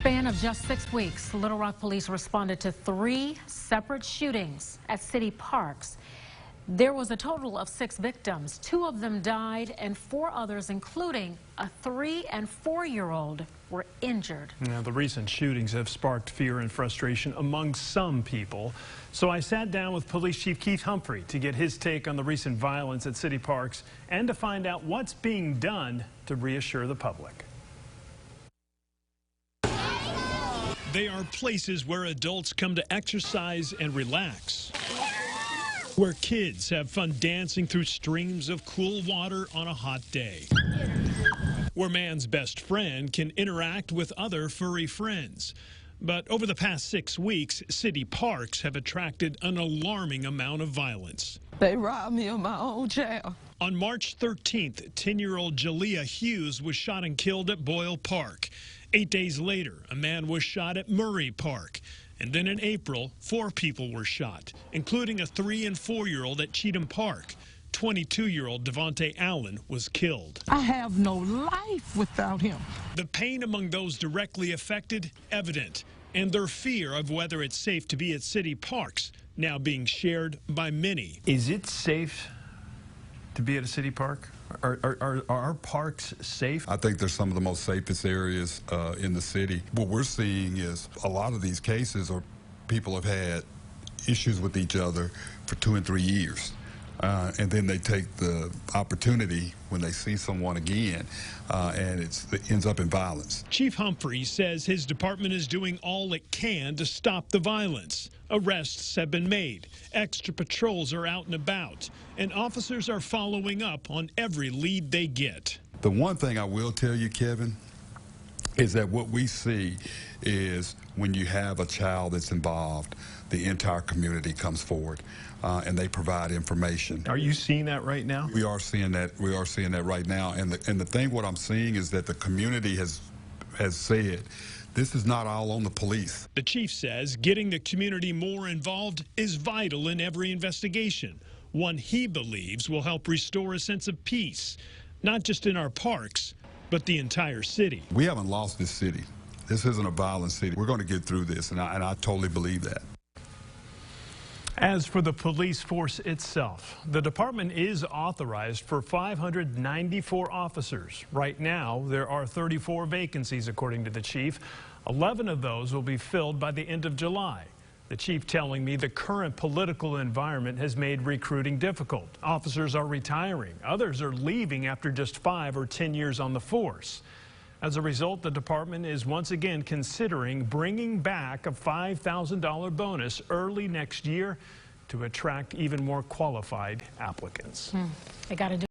Span of just 6 weeks, Little Rock police responded to 3 separate shootings at city parks. There was a total of 6 victims. 2 of them died and 4 others, including a 3- and 4-year-old, were injured. Now, the recent shootings have sparked fear and frustration among some people. So I sat down with Police Chief Keith Humphrey to get his take on the recent violence at city parks and to find out what's being done to reassure the public. They are places where adults come to exercise and relax, where kids have fun dancing through streams of cool water on a hot day, where man's best friend can interact with other furry friends. But over the past 6 weeks, city parks have attracted an alarming amount of violence. They robbed me of my own child. On March 13th, 10-year-old Jalea Hughes was shot and killed at Boyle Park. 8 days later, a man was shot at Murray Park. And then in April, 4 people were shot, including a 3- and 4-year-old at Cheatham Park. 22-year-old Devontae Allen was killed. I have no life without him. The pain among those directly affected, evident, and their fear of whether it's safe to be at city parks now being shared by many. Is it safe to be at a city park? Are our parks safe? I think they're some of the most safest areas in the city. What we're seeing is a lot of these cases are people have had issues with each other for 2 and 3 years. And then they take the opportunity when they see someone again, and it ends up in violence. Chief Humphrey says his department is doing all it can to stop the violence. Arrests have been made, extra patrols are out and about, and officers are following up on every lead they get. The one thing I will tell you, Kevin, is that what we see is when you have a child that's involved, the entire community comes forward and they provide information. Are you seeing that right now? We are seeing that. We are seeing that right now. And the thing, what I'm seeing is that the community has said, this is not all on the police. The chief says getting the community more involved is vital in every investigation, one he believes will help restore a sense of peace, not just in our parks, but the entire city. We haven't lost this city. This isn't a violent city. We're going to get through this, and I totally believe that. As for the police force itself, the department is authorized for 594 officers. Right now, there are 34 vacancies, according to the chief. 11 of those will be filled by the end of July. The chief telling me the current political environment has made recruiting difficult. Officers are retiring. Others are leaving after just 5 or 10 years on the force. As a result, the department is once again considering bringing back a $5,000 bonus early next year to attract even more qualified applicants. They got to do